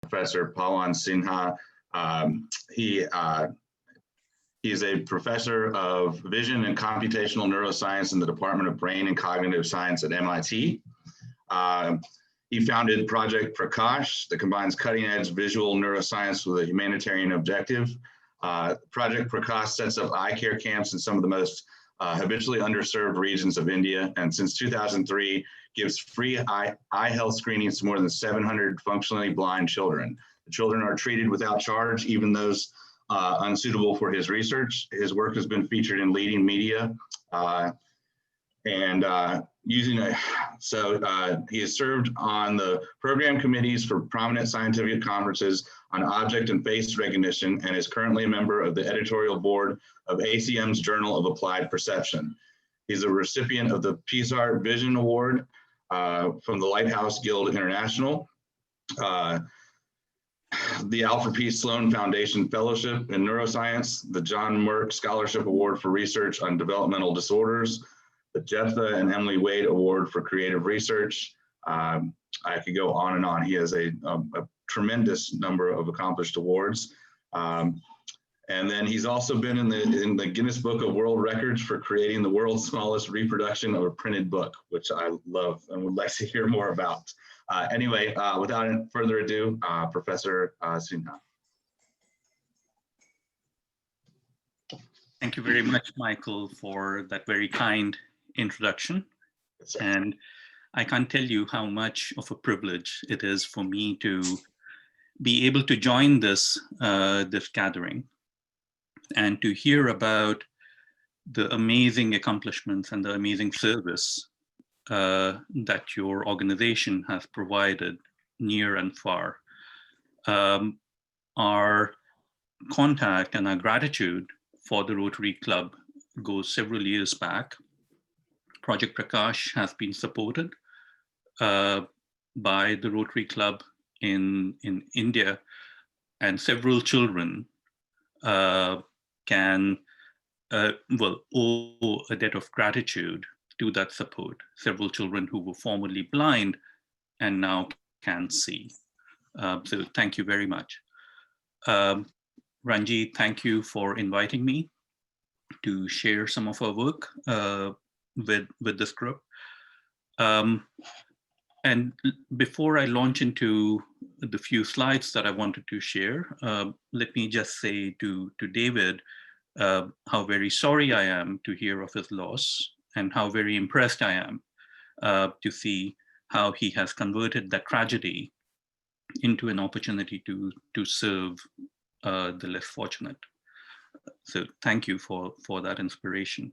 Professor Pawan Sinha. He is a professor of vision and computational neuroscience in the Department of Brain and Cognitive Science at MIT. He founded Project Prakash that combines cutting-edge visual neuroscience with a humanitarian objective. Project Prakash sets up eye care camps in some of the most habitually underserved regions of India, and since 2003, gives free eye health screenings to more than 700 functionally blind children. The children are treated without charge, even those unsuitable for his research. His work has been featured in leading media, he has served on the program committees for prominent scientific conferences on object and face recognition, and is currently a member of the editorial board of ACM's Journal of Applied Perception. He's a recipient of the PSAR Vision Award from the Lighthouse Guild International, the Alfred P. Sloan Foundation Fellowship in Neuroscience, the John Merck Scholarship Award for Research on Developmental Disorders, the Jephthah and Emily Wade Award for Creative Research. I could go on and on. He has a tremendous number of accomplished awards. And then he's also been in the Guinness Book of World Records for creating the world's smallest reproduction of a printed book, which I love and would like to hear more about. Anyway, without further ado, Professor Sinha. Thank you very much, Michael, for that very kind introduction. And I can't tell you how much of a privilege it is for me to be able to join this, this gathering and to hear about the amazing accomplishments and the amazing service that your organization has provided near and far. Our contact and our gratitude for the Rotary Club goes several years back. Project Prakash has been supported by the Rotary Club in India, and several children can owe a debt of gratitude to that support. Several children who were formerly blind and now can see. So thank you very much. Ranjit, thank you for inviting me to share some of our work with this group. And before I launch into the few slides that I wanted to share, let me just say to David how very sorry I am to hear of his loss, and how very impressed I am to see how he has converted that tragedy into an opportunity to serve the less fortunate. So thank you for that inspiration.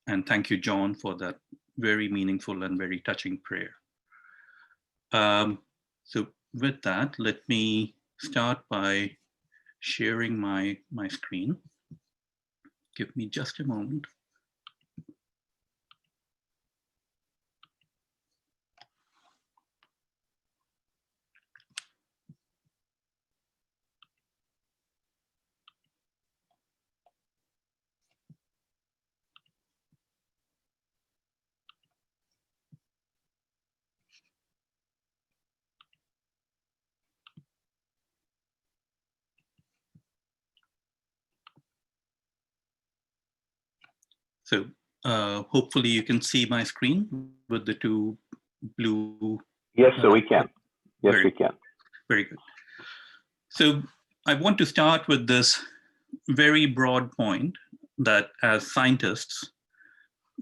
And thank you, John, for that very meaningful and very touching prayer. So with that, let me start by sharing my screen. Give me just a moment. So hopefully you can see my screen with the two blue. Yes, so we can. Yes, we can. Very good. So I want to start with this very broad point that as scientists,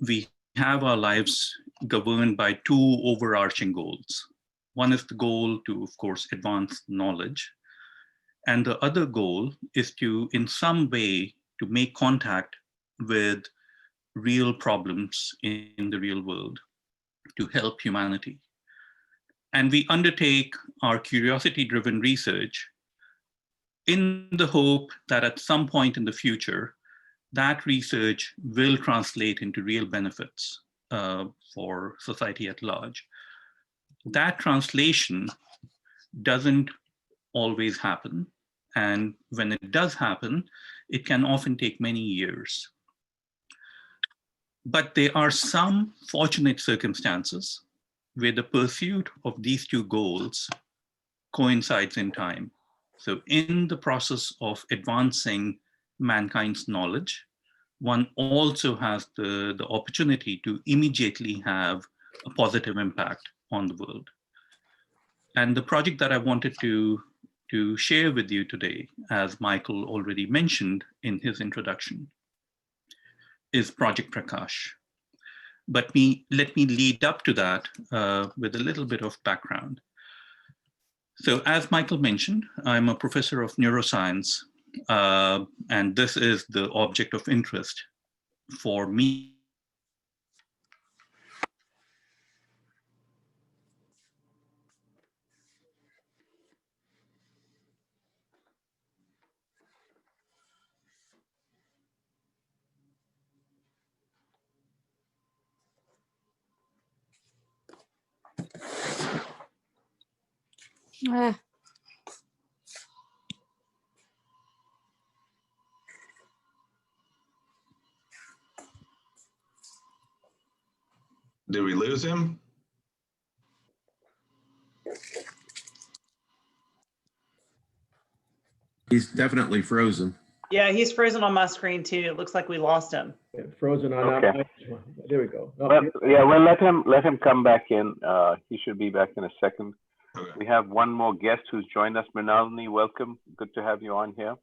we have our lives governed by two overarching goals. One is the goal to, of course, advance knowledge. And the other goal is to, in some way, to make contact with real problems in the real world, to help humanity. And we undertake our curiosity-driven research in the hope that at some point in the future, that research will translate into real benefits for society at large. That translation doesn't always happen. And when it does happen, it can often take many years. But there are some fortunate circumstances where the pursuit of these two goals coincides in time. So in the process of advancing mankind's knowledge, one also has the opportunity to immediately have a positive impact on the world. And the project that I wanted to share with you today, as Michael already mentioned in his introduction, is Project Prakash. But let me lead up to that with a little bit of background. So as Michael mentioned, I'm a professor of neuroscience, and this is the object of interest for me. Did we lose him? He's definitely frozen. Yeah, he's frozen on my screen too. It looks like we lost him. Frozen on Okay. our. There we go. Oh, Well, yeah, well, let him come back in. He should be back in a second. Okay. We have one more guest who's joined us. Mrinalini, welcome. Good to have you on here.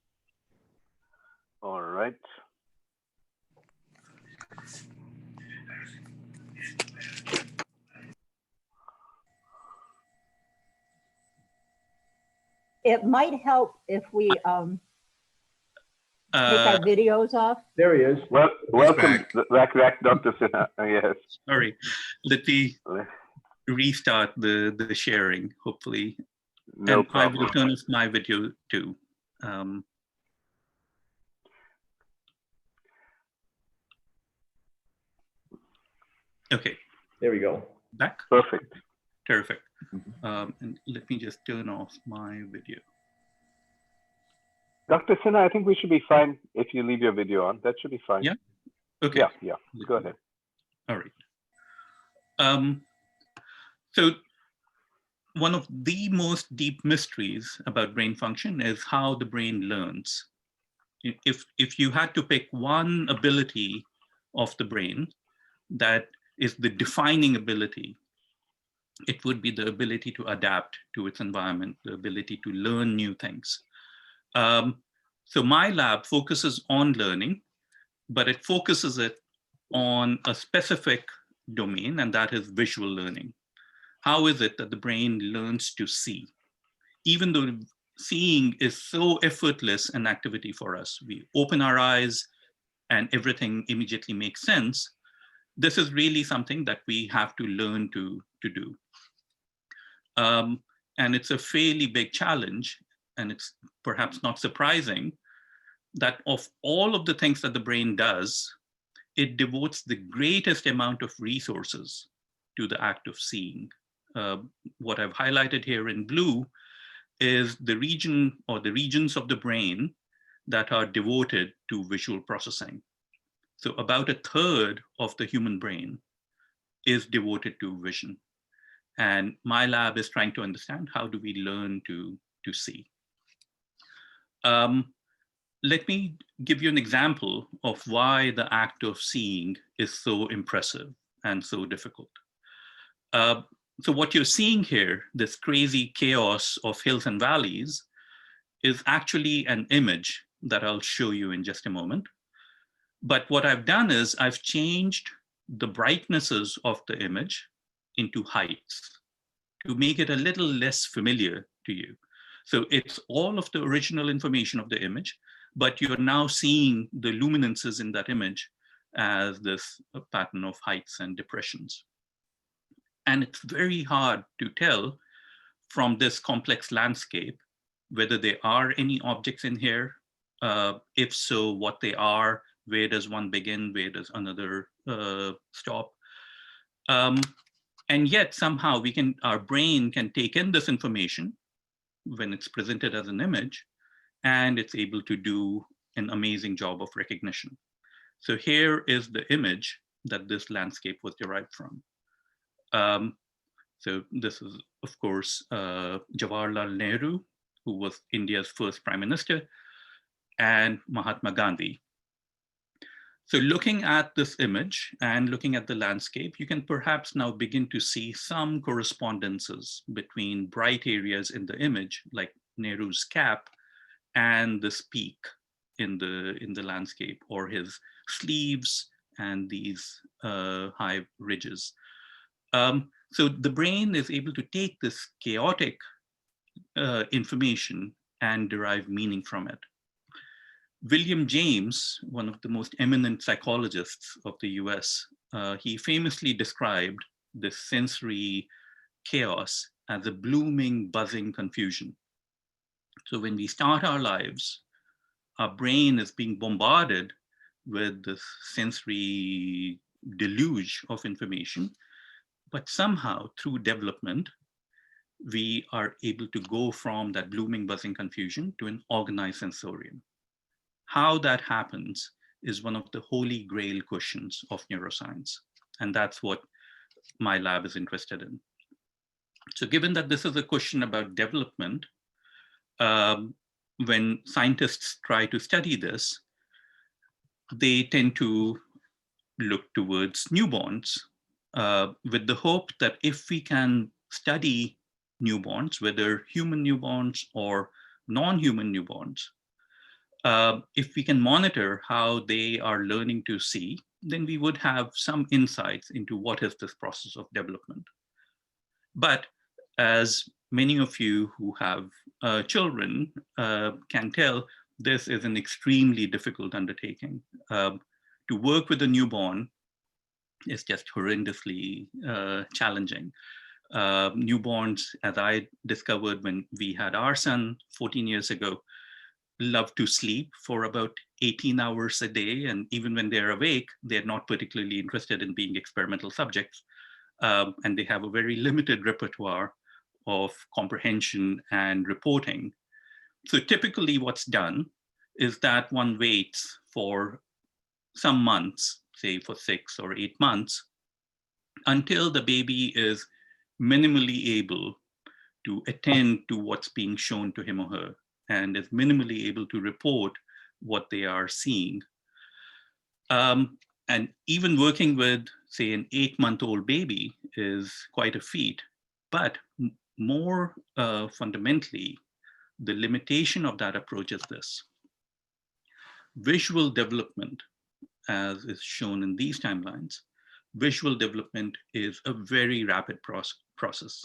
All right. It might help if we take our Uh, videos off. there he is. Well, welcome back. back, Dr. Sinha. Yes. sorry, let me restart the sharing, hopefully. No And I will problem. turn off my video too. Okay, There we go. back. Perfect. Terrific. And let me just turn off my video. Dr. Sinha, I think we should be fine if you leave your video on. That should be fine. Yeah. Okay. Yeah. Go ahead. All right. So one of the most deep mysteries about brain function is how the brain learns. If you had to pick one ability of the brain that is the defining ability, it would be the ability to adapt to its environment, the ability to learn new things. So my lab focuses on learning, but it focuses it on a specific domain, and that is visual learning. How is it that the brain learns to see? Even though seeing is so effortless an activity for us, we open our eyes and everything immediately makes sense. This is really something that we have to learn to do. And it's a fairly big challenge, and it's perhaps not surprising that of all of the things that the brain does, it devotes the greatest amount of resources to the act of seeing. What I've highlighted here in blue is the region or the regions of the brain that are devoted to visual processing. So about a third of the human brain is devoted to vision. And my lab is trying to understand how do we learn to see. Let me give you an example of why the act of seeing is so impressive and so difficult. So what you're seeing here, this crazy chaos of hills and valleys, is actually an image that I'll show you in just a moment. But what I've done is I've changed the brightnesses of the image into heights to make it a little less familiar to you. So it's all of the original information of the image, but you're now seeing the luminances in that image as this pattern of heights and depressions. And it's very hard to tell from this complex landscape whether there are any objects in here. If so, what they are, where does one begin, where does another stop? And yet somehow our brain can take in this information when it's presented as an image, and it's able to do an amazing job of recognition. So here is the image that this landscape was derived from. So this is, of course, Jawaharlal Nehru, who was India's first prime minister, and Mahatma Gandhi. So looking at this image and looking at the landscape, you can perhaps now begin to see some correspondences between bright areas in the image, like Nehru's cap, and this peak in the landscape, or his sleeves and these high ridges. So the brain is able to take this chaotic information and derive meaning from it. William James, one of the most eminent psychologists of the US, he famously described this sensory chaos as a blooming, buzzing confusion. So when we start our lives, our brain is being bombarded with this sensory deluge of information, but somehow through development, we are able to go from that blooming, buzzing confusion to an organized sensorium. How that happens is one of the holy grail questions of neuroscience. And that's what my lab is interested in. So given that this is a question about development, when scientists try to study this, they tend to look towards newborns with the hope that if we can study newborns, whether human newborns or non-human newborns, if we can monitor how they are learning to see, then we would have some insights into what is this process of development. But as many of you who have children can tell, this is an extremely difficult undertaking. To work with a newborn is just horrendously challenging. Newborns, as I discovered when we had our son 14 years ago, love to sleep for about 18 hours a day. And even when they're awake, they're not particularly interested in being experimental subjects. And they have a very limited repertoire of comprehension and reporting. So typically what's done is that one waits for some months, say for 6 or 8 months, until the baby is minimally able to attend to what's being shown to him or her, and is minimally able to report what they are seeing. And even working with, say, an 8-month-old baby is quite a feat. But more fundamentally, the limitation of that approach is this. Visual development, as is shown in these timelines, visual development is a very rapid process.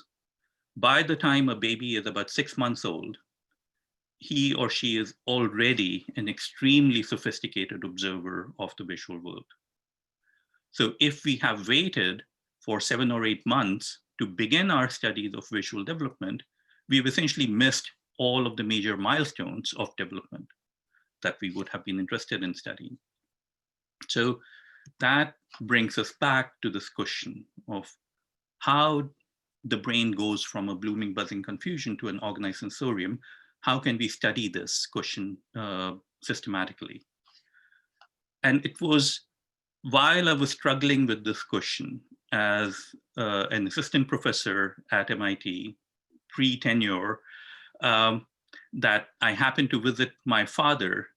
By the time a baby is about 6 months old, he or she is already an extremely sophisticated observer of the visual world. So if we have waited for 7 or 8 months to begin our studies of visual development, we've essentially missed all of the major milestones of development that we would have been interested in studying. So that brings us back to this question of how the brain goes from a blooming, buzzing confusion to an organized sensorium. How can we study this question systematically? And it was while I was struggling with this question as an assistant professor at MIT, pre-tenure, that I happened to visit my father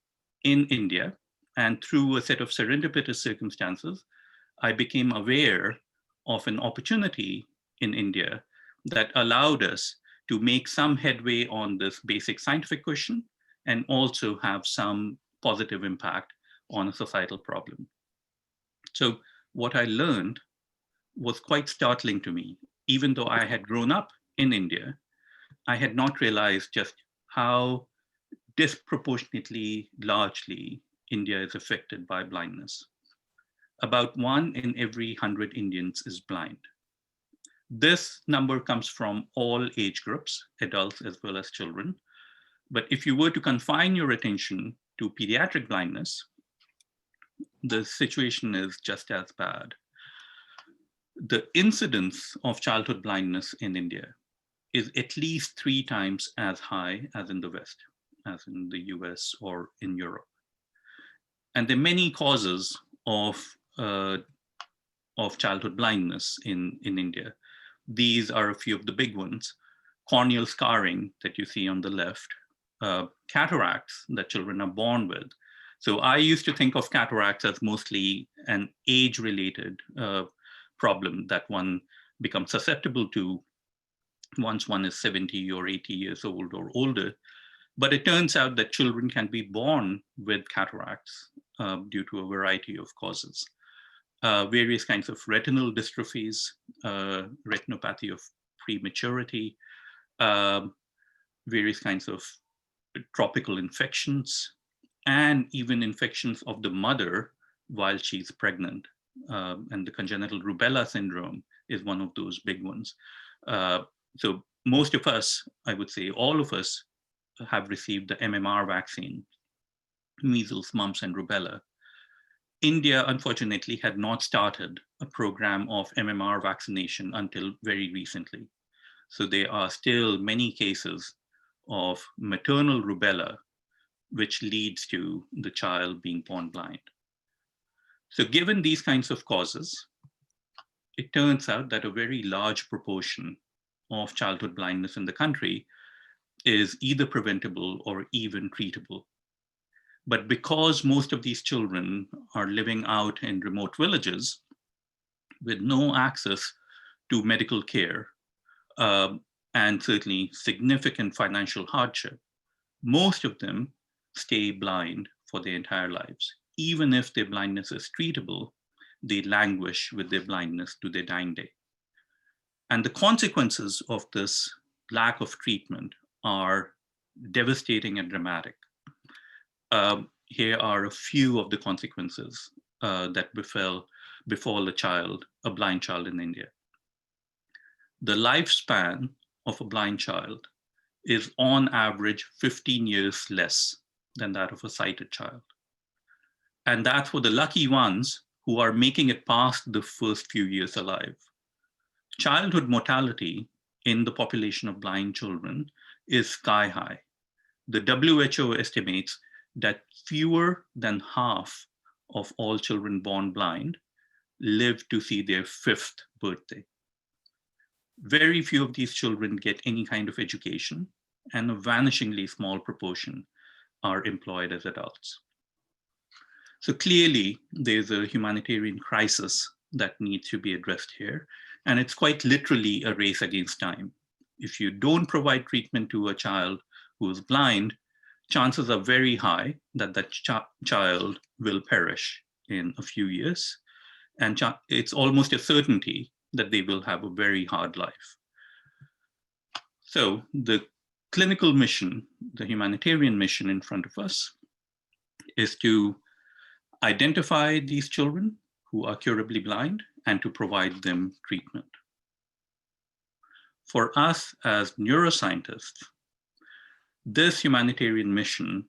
in India. And through a set of serendipitous circumstances, I became aware of an opportunity in India that allowed us to make some headway on this basic scientific question and also have some positive impact on a societal problem. So what I learned was quite startling to me. Even though I had grown up in India, I had not realized just how disproportionately largely India is affected by blindness. About 1 in every 100 Indians is blind. This number comes from all age groups, adults as well as children. But if you were to confine your attention to pediatric blindness, the situation is just as bad. The incidence of childhood blindness in India is at least 3 times as high as in the West, as in the US or in Europe. And there are many causes of childhood blindness in India. These are a few of the big ones. Corneal scarring that you see on the left, cataracts that children are born with. So I used to think of cataracts as mostly an age-related problem that one becomes susceptible to once one is 70 or 80 years old or older. But it turns out that children can be born with cataracts due to a variety of causes. Various kinds of retinal dystrophies, retinopathy of prematurity, various kinds of tropical infections, and even infections of the mother while she's pregnant. And the congenital rubella syndrome is one of those big ones. So most of us, I would say all of us, have received the MMR vaccine, measles, mumps, and rubella. India, unfortunately, had not started a program of MMR vaccination until very recently. So there are still many cases of maternal rubella, which leads to the child being born blind. So given these kinds of causes, it turns out that a very large proportion of childhood blindness in the country is either preventable or even treatable. But because most of these children are living out in remote villages with no access to medical care, and certainly significant financial hardship, most of them stay blind for their entire lives. Even if their blindness is treatable, they languish with their blindness to their dying day. And the consequences of this lack of treatment are devastating and dramatic. Here are a few of the consequences that befall a blind child in India. The lifespan of a blind child is on average 15 years less than that of a sighted child. And that's for the lucky ones who are making it past the first few years alive. Childhood mortality in the population of blind children is sky high. The WHO estimates that fewer than half of all children born blind live to see their 5th birthday. Very few of these children get any kind of education, and a vanishingly small proportion are employed as adults. So clearly, there's a humanitarian crisis that needs to be addressed here, and it's quite literally a race against time. If you don't provide treatment to a child who is blind, chances are very high that that child will perish in a few years, and it's almost a certainty that they will have a very hard life. So the clinical mission, the humanitarian mission in front of us, is to identify these children who are curably blind and to provide them treatment. For us as neuroscientists, this humanitarian mission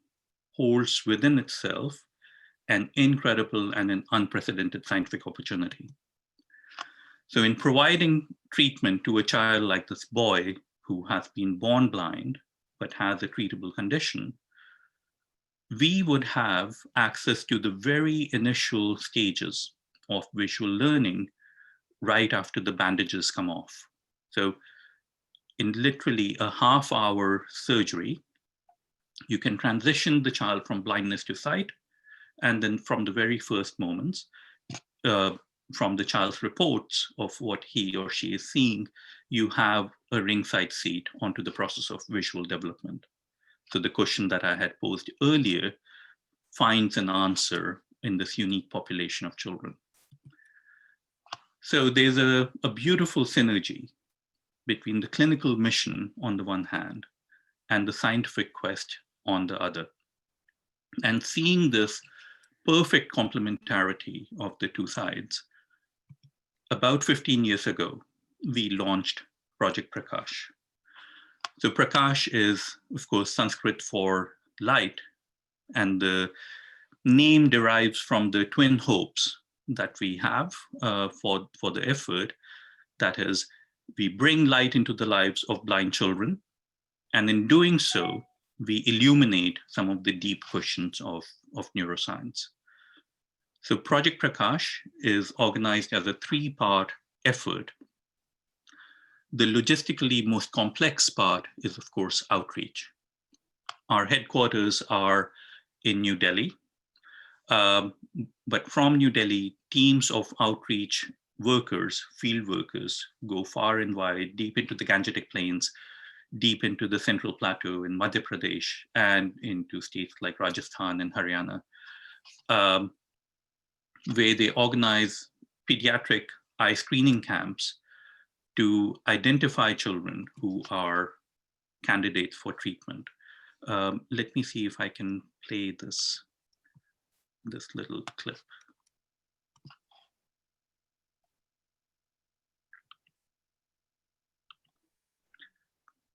holds within itself an incredible and an unprecedented scientific opportunity. So in providing treatment to a child like this boy who has been born blind but has a treatable condition, we would have access to the very initial stages of visual learning right after the bandages come off. So in literally a half-hour surgery, you can transition the child from blindness to sight, and then from the very first moments, from the child's reports of what he or she is seeing, you have a ringside seat onto the process of visual development. So the question that I had posed earlier finds an answer in this unique population of children. So there's a beautiful synergy between the clinical mission on the one hand and the scientific quest on the other. And seeing this perfect complementarity of the two sides, about 15 years ago, we launched Project Prakash. So Prakash is, of course, Sanskrit for light, and the name derives from the twin hopes that we have for the effort. That is, we bring light into the lives of blind children, and in doing so, we illuminate some of the deep questions of neuroscience. So Project Prakash is organized as a 3-part effort. The logistically most complex part is, of course, outreach. Our headquarters are in New Delhi, but from New Delhi, teams of outreach workers, field workers, go far and wide, deep into the Gangetic Plains, deep into the Central Plateau in Madhya Pradesh, and into states like Rajasthan and Haryana, where they organize pediatric eye screening camps to identify children who are candidates for treatment. Let me see if I can play this little clip.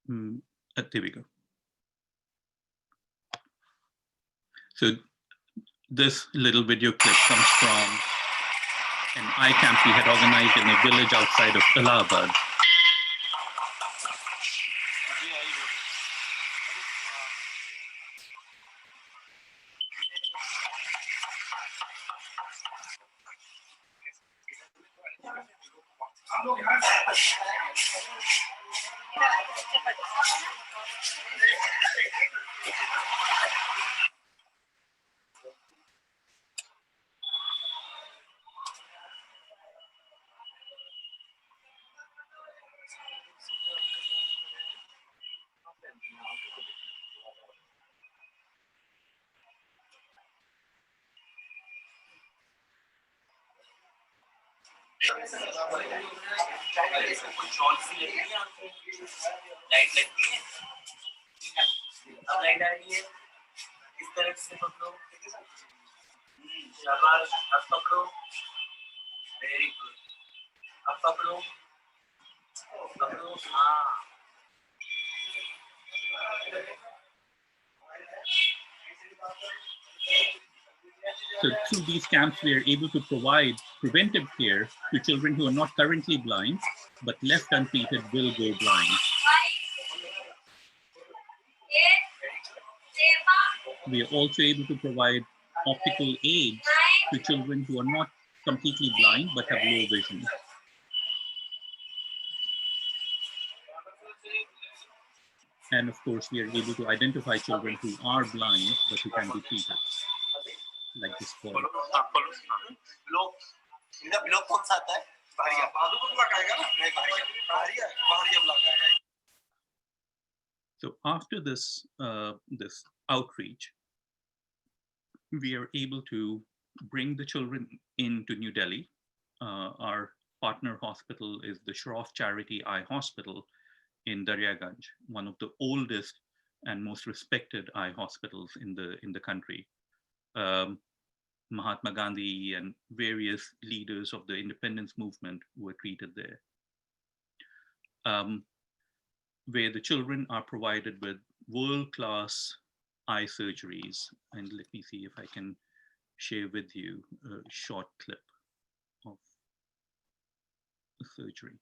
There we go. So this little video clip comes from an eye camp we had organized in a village outside of Allahabad. So through these camps, we are able to provide preventive care to children who are not currently blind, but left untreated will go blind. We are also able to provide optical aids to children who are not completely blind, but have low vision. And of course, we are able to identify children who are blind, but who can be treated, like this boy. So after this, this outreach, we are able to bring the children into New Delhi. Our partner hospital is the Shroff Charity Eye Hospital in Daryaganj, one of the oldest and most respected eye hospitals in the country. Mahatma Gandhi and various leaders of the independence movement were treated there, where the children are provided with world-class eye surgeries. And let me see if I can share with you a short clip of the surgery.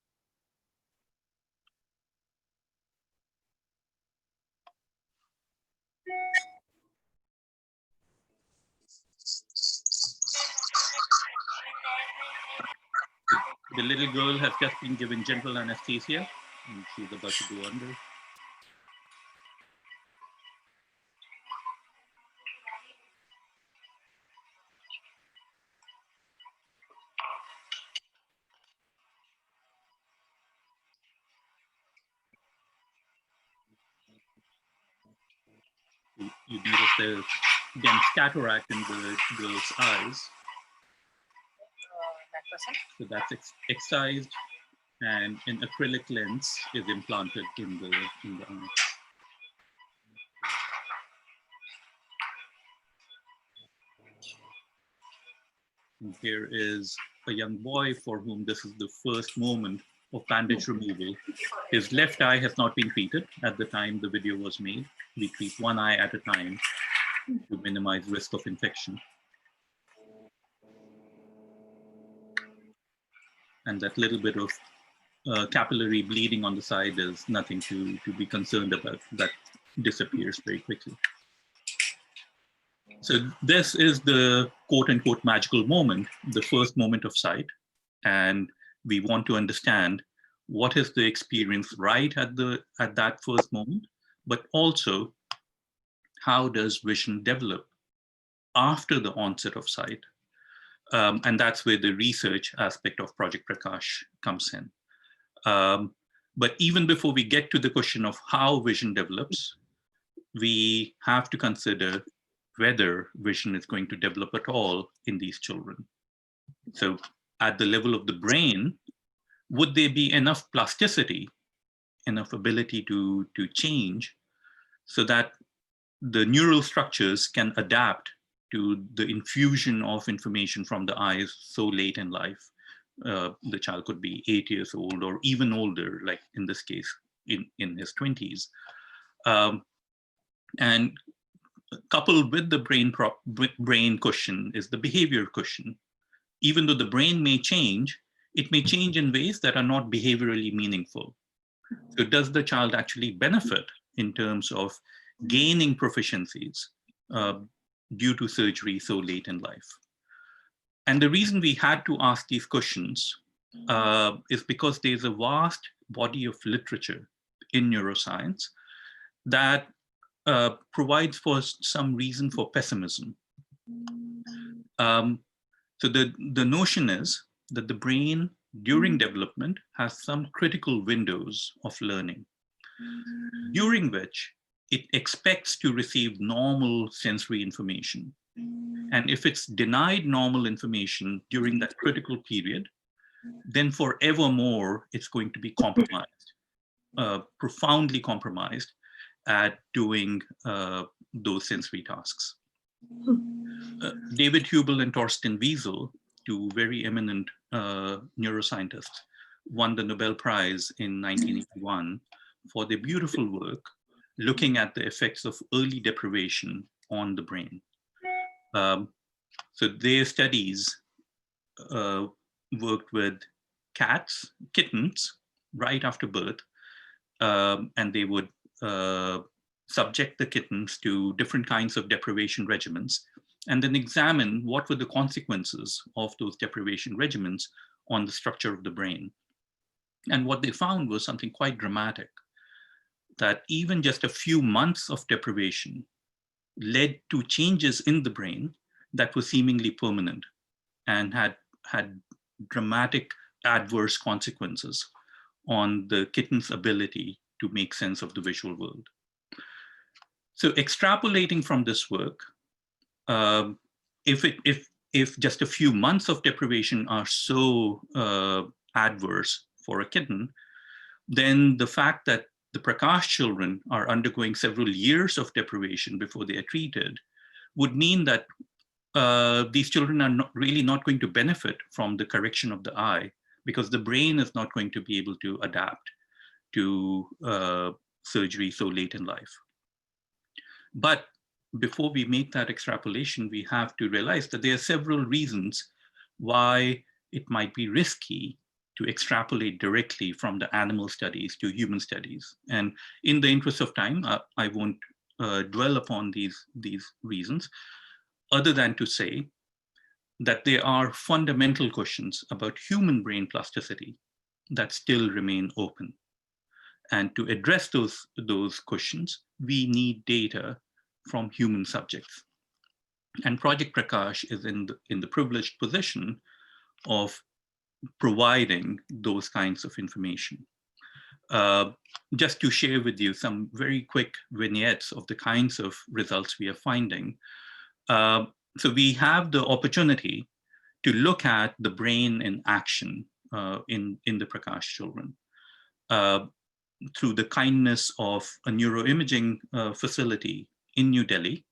The little girl has just been given general anesthesia, and she's about to go under. You notice the dense cataract in the girl's eyes. So that's excised, and an acrylic lens is implanted in the eye. And here is a young boy for whom this is the first moment of bandage removal. His left eye has not been treated at the time the video was made. We treat one eye at a time to minimize risk of infection. And that little bit of capillary bleeding on the side is nothing to be concerned about. That disappears very quickly. So this is the quote unquote magical moment, the first moment of sight. And we want to understand what is the experience right at that first moment, but also how does vision develop after the onset of sight. And that's where the research aspect of Project Prakash comes in. But even before we get to the question of how vision develops, we have to consider whether vision is going to develop at all in these children. So at the level of the brain, would there be enough plasticity, enough ability to change so that the neural structures can adapt to the infusion of information from the eyes so late in life? The child could be 8 years old or even older, like in this case, in his 20s. And coupled with the brain cushion is the behavior cushion. Even though the brain may change, it may change in ways that are not behaviorally meaningful. So does the child actually benefit in terms of gaining proficiencies due to surgery so late in life? And the reason we had to ask these questions is because there's a vast body of literature in neuroscience that provides for some reason for pessimism. So the notion is that the brain during development has some critical windows of learning, during which it expects to receive normal sensory information. And if it's denied normal information during that critical period, then forevermore, it's going to be compromised, profoundly compromised at doing those sensory tasks. David Hubel and Torsten Wiesel, two very eminent neuroscientists, won the Nobel Prize in 1981 for their beautiful work looking at the effects of early deprivation on the brain. So their studies worked with kittens, right after birth, and they would subject the kittens to different kinds of deprivation regimens, and then examine what were the consequences of those deprivation regimens on the structure of the brain. And what they found was something quite dramatic, that even just a few months of deprivation led to changes in the brain that were seemingly permanent and had dramatic adverse consequences on the kitten's ability to make sense of the visual world. So extrapolating from this work, if just a few months of deprivation are so adverse for a kitten, then the fact that the Prakash children are undergoing several years of deprivation before they are treated would mean that these children are really not going to benefit from the correction of the eye, because the brain is not going to be able to adapt to surgery so late in life. But before we make that extrapolation, we have to realize that there are several reasons why it might be risky to extrapolate directly from the animal studies to human studies. And in the interest of time, I won't dwell upon these reasons, other than to say that there are fundamental questions about human brain plasticity that still remain open. And to address those questions, we need data from human subjects. And Project Prakash is in the privileged position of providing those kinds of information. Just to share with you some very quick vignettes of the kinds of results we are finding. So we have the opportunity to look at the brain in action in the Prakash children. Through the kindness of a neuroimaging facility in New Delhi,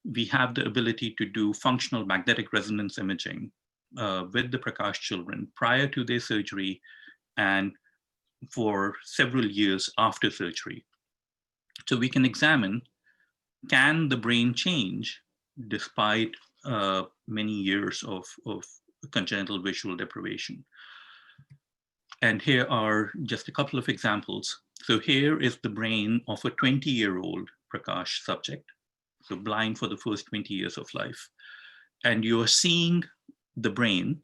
we have the ability to do functional magnetic resonance imaging with the Prakash children prior to their surgery and for several years after surgery. So we can examine, can the brain change despite many years of congenital visual deprivation? And here are just a couple of examples. So here is the brain of a 20-year-old Prakash subject, so blind for the first 20 years of life. And you're seeing the brain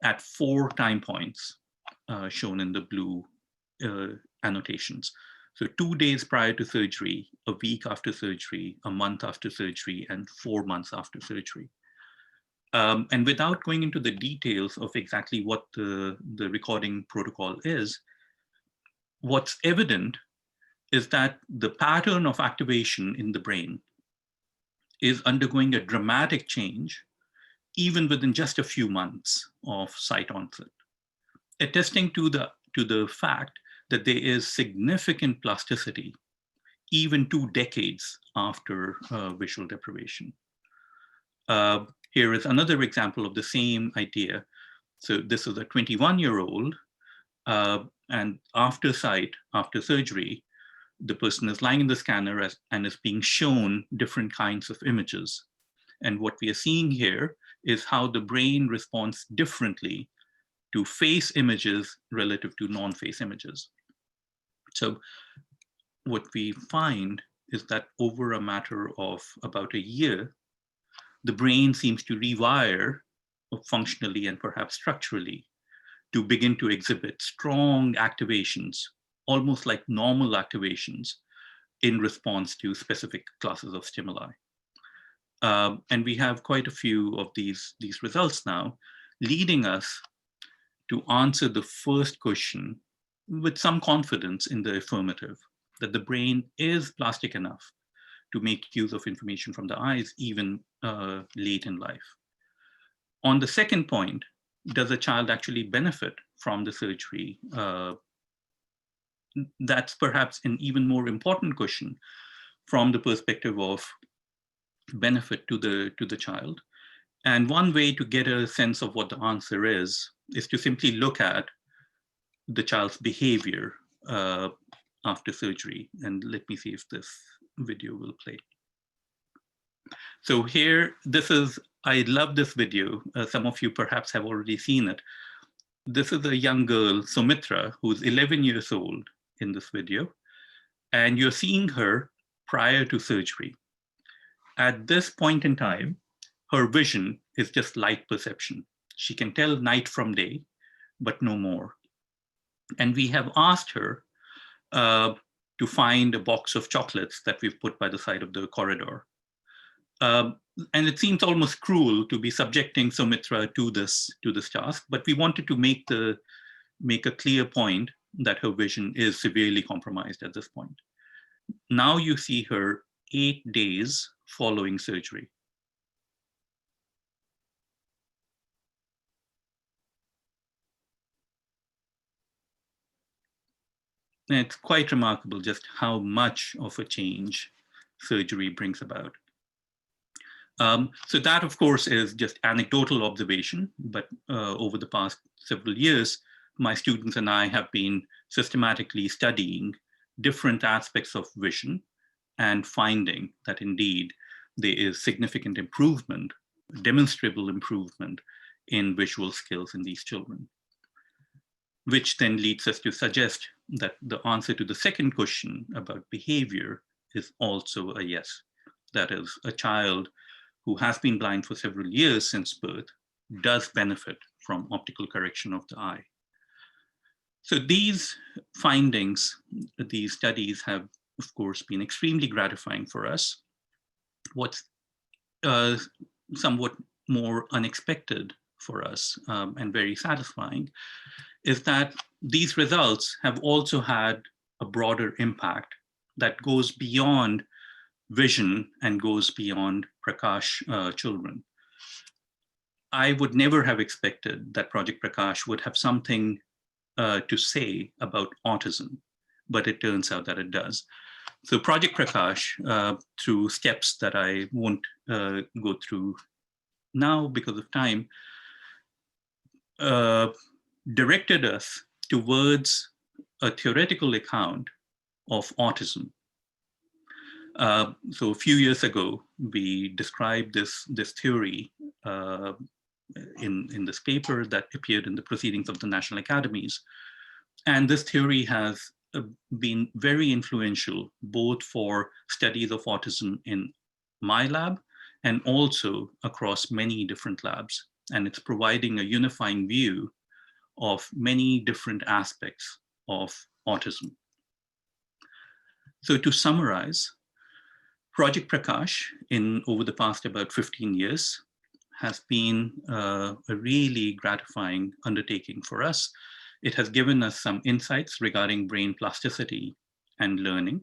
at 4 time points. shown in the blue annotations. So 2 days prior to surgery, a week after surgery, a month after surgery, and 4 months after surgery. And without going into the details of exactly what the recording protocol is, what's evident is that the pattern of activation in the brain is undergoing a dramatic change, even within just a few months of sight onset, attesting to the fact that there is significant plasticity even 2 decades after visual deprivation. Here is another example of the same idea. So this is a 21-year-old, and after surgery, the person is lying in the scanner and is being shown different kinds of images. And what we are seeing here is how the brain responds differently to face images relative to non-face images. So what we find is that over a matter of about a year, the brain seems to rewire functionally and perhaps structurally to begin to exhibit strong activations, almost like normal activations, in response to specific classes of stimuli. And we have quite a few of these results now, leading us to answer the first question with some confidence in the affirmative, that the brain is plastic enough to make use of information from the eyes even late in life. On the second point, does a child actually benefit from the surgery? That's perhaps an even more important question from the perspective of benefit to the child. And one way to get a sense of what the answer is to simply look at the child's behavior after surgery. And let me see if this video will play. So here, I love this video. Some of you perhaps have already seen it. This is a young girl, Sumitra, who's 11 years old in this video. And you're seeing her prior to surgery. At this point in time, her vision is just light perception. She can tell night from day, but no more. And we have asked her to find a box of chocolates that we've put by the side of the corridor. And it seems almost cruel to be subjecting Sumitra to this task, but we wanted to make a clear point that her vision is severely compromised at this point. Now you see her 8 days following surgery. And it's quite remarkable just how much of a change surgery brings about. So that, of course, is just anecdotal observation, but over the past several years, my students and I have been systematically studying different aspects of vision and finding that indeed there is significant improvement, demonstrable improvement in visual skills in these children, which then leads us to suggest that the answer to the second question about behavior is also a yes. That is, a child who has been blind for several years since birth does benefit from optical correction of the eye. So these findings, these studies have, of course, been extremely gratifying for us. What's somewhat more unexpected for us and very satisfying is that these results have also had a broader impact that goes beyond vision and goes beyond Prakash children. I would never have expected that Project Prakash would have something to say about autism, but it turns out that it does. So Project Prakash, through steps that I won't go through now because of time, directed us towards a theoretical account of autism. So a few years ago, we described this theory in this paper that appeared in the Proceedings of the National Academies. And this theory has been very influential, both for studies of autism in my lab and also across many different labs. And it's providing a unifying view of many different aspects of autism. So to summarize, Project Prakash over the past about 15 years has been a really gratifying undertaking for us. It has given us some insights regarding brain plasticity and learning.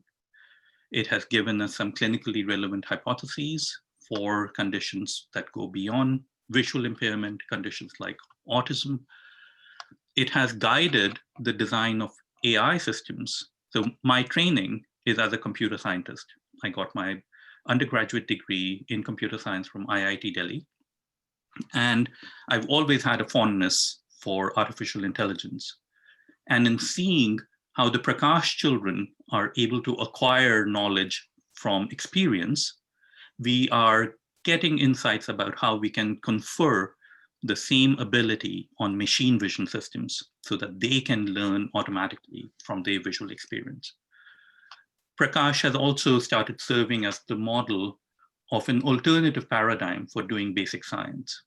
It has given us some clinically relevant hypotheses for conditions that go beyond visual impairment, conditions like autism. It has guided the design of AI systems. So my training is as a computer scientist. I got my undergraduate degree in computer science from IIT Delhi. And I've always had a fondness for artificial intelligence. And in seeing how the Prakash children are able to acquire knowledge from experience, we are getting insights about how we can confer the same ability on machine vision systems so that they can learn automatically from their visual experience. Prakash has also started serving as the model of an alternative paradigm for doing basic science.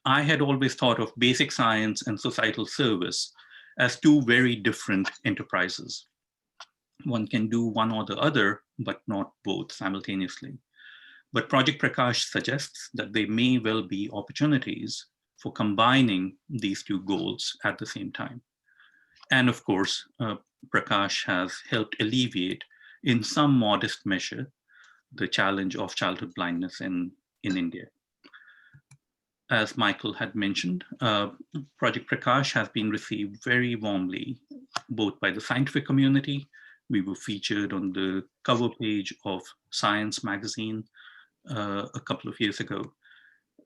I had always thought of basic science and societal service as two very different enterprises. One can do one or the other, but not both simultaneously. But Project Prakash suggests that there may well be opportunities for combining these two goals at the same time. And of course, Prakash has helped alleviate in some modest measure the challenge of childhood blindness in India. As Michael had mentioned, Project Prakash has been received very warmly, both by the scientific community. We were featured on the cover page of Science magazine a couple of years ago.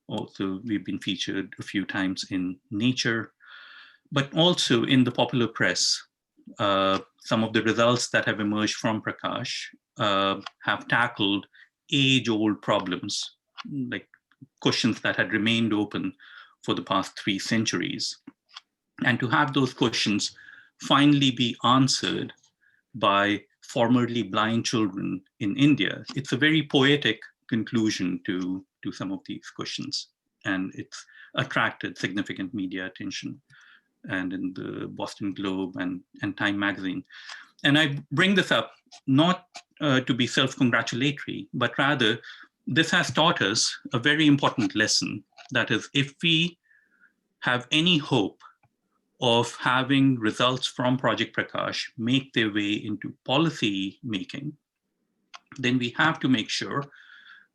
Also, we've been featured a few times in Nature, but also in the popular press. Some of the results that have emerged from Prakash have tackled age-old problems, like questions that had remained open for the past 3 centuries. And to have those questions finally be answered by formerly blind children in India, it's a very poetic conclusion to some of these questions. And it's attracted significant media attention, and in the Boston Globe and Time magazine. And I bring this up not to be self-congratulatory, but rather this has taught us a very important lesson. That is, if we have any hope of having results from Project Prakash make their way into policy making, then we have to make sure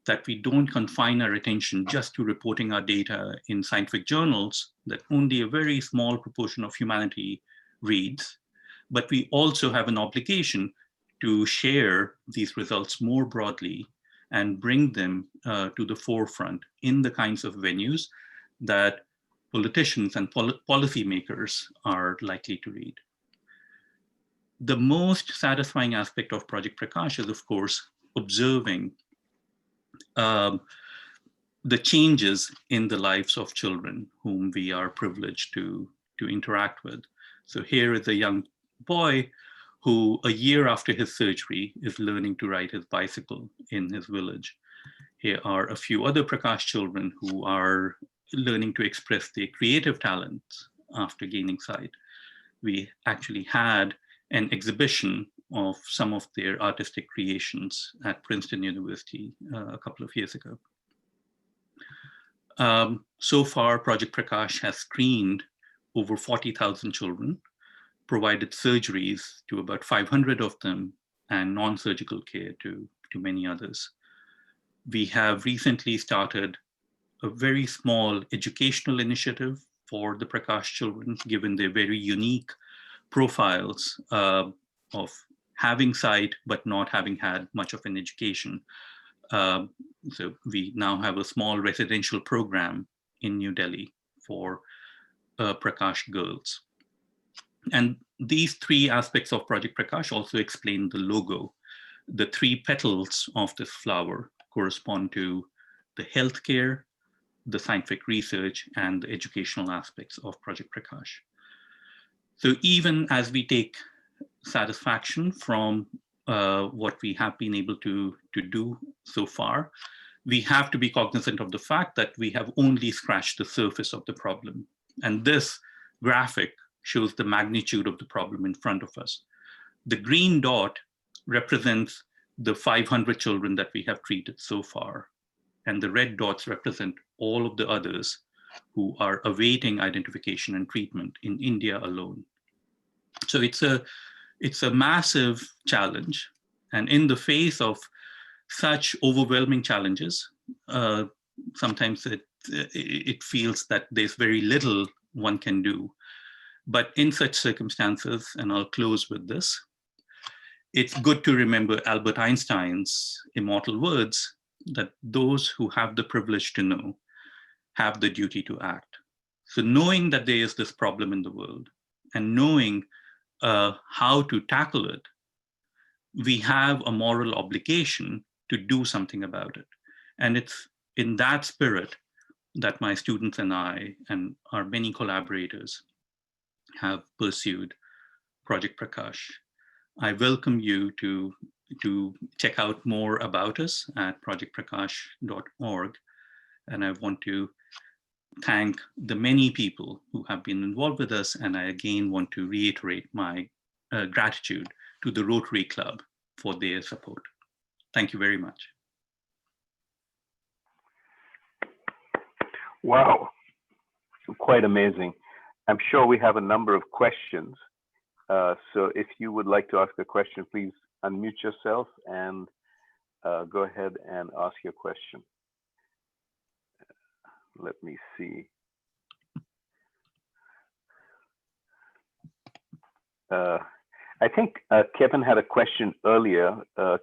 that we don't confine our attention just to reporting our data in scientific journals that only a very small proportion of humanity reads, but we also have an obligation to share these results more broadly and bring them to the forefront in the kinds of venues that politicians and policymakers are likely to read. The most satisfying aspect of Project Prakash is, of course, observing the changes in the lives of children whom we are privileged to interact with. So here is a young boy who, a year after his surgery, is learning to ride his bicycle in his village. Here are a few other Prakash children who are learning to express their creative talents after gaining sight. We actually had an exhibition of some of their artistic creations at Princeton University a couple of years ago. So far, Project Prakash has screened over 40,000 children, provided surgeries to about 500 of them, and non-surgical care to many others. We have recently started a very small educational initiative for the Prakash children, given their very unique profiles of having sight, but not having had much of an education. So we now have a small residential program in New Delhi for Prakash girls. And these 3 aspects of Project Prakash also explain the logo. The 3 petals of this flower correspond to the healthcare, the scientific research, and the educational aspects of Project Prakash. So even as we take satisfaction from what we have been able to do so far, we have to be cognizant of the fact that we have only scratched the surface of the problem. And this graphic shows the magnitude of the problem in front of us. The green dot represents the 500 children that we have treated so far, and the red dots represent all of the others who are awaiting identification and treatment in India alone. So it's a massive challenge, and in the face of such overwhelming challenges, sometimes it feels that there's very little one can do. But in such circumstances, and I'll close with this, it's good to remember Albert Einstein's immortal words that those who have the privilege to know have the duty to act. So knowing that there is this problem in the world and knowing how to tackle it, we have a moral obligation to do something about it. And it's in that spirit that my students and I and our many collaborators have pursued Project Prakash. I welcome you to check out more about us at projectprakash.org. And I want to thank the many people who have been involved with us. And I again want to reiterate my gratitude to the Rotary Club for their support. Thank you very much. Wow, quite amazing. I'm sure we have a number of questions. So if you would like to ask a question, please unmute yourself and go ahead and ask your question. Let me see. I think Kevin had a question earlier.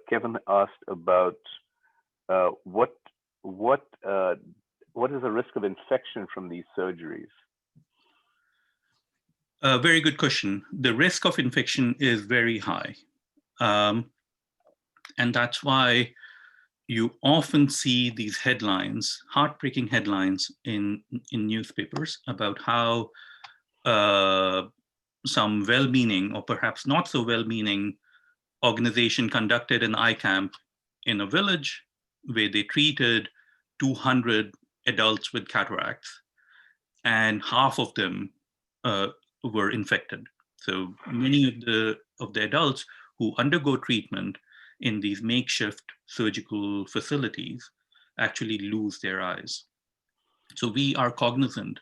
Kevin asked about what is the risk of infection from these surgeries? A very good question. The risk of infection is very high. And that's why you often see these headlines, heartbreaking headlines in newspapers about how some well-meaning or perhaps not so well-meaning organization conducted an eye camp in a village where they treated 200 adults with cataracts, and half of them were infected. So many of the adults who undergo treatment in these makeshift surgical facilities actually lose their eyes. So we are cognizant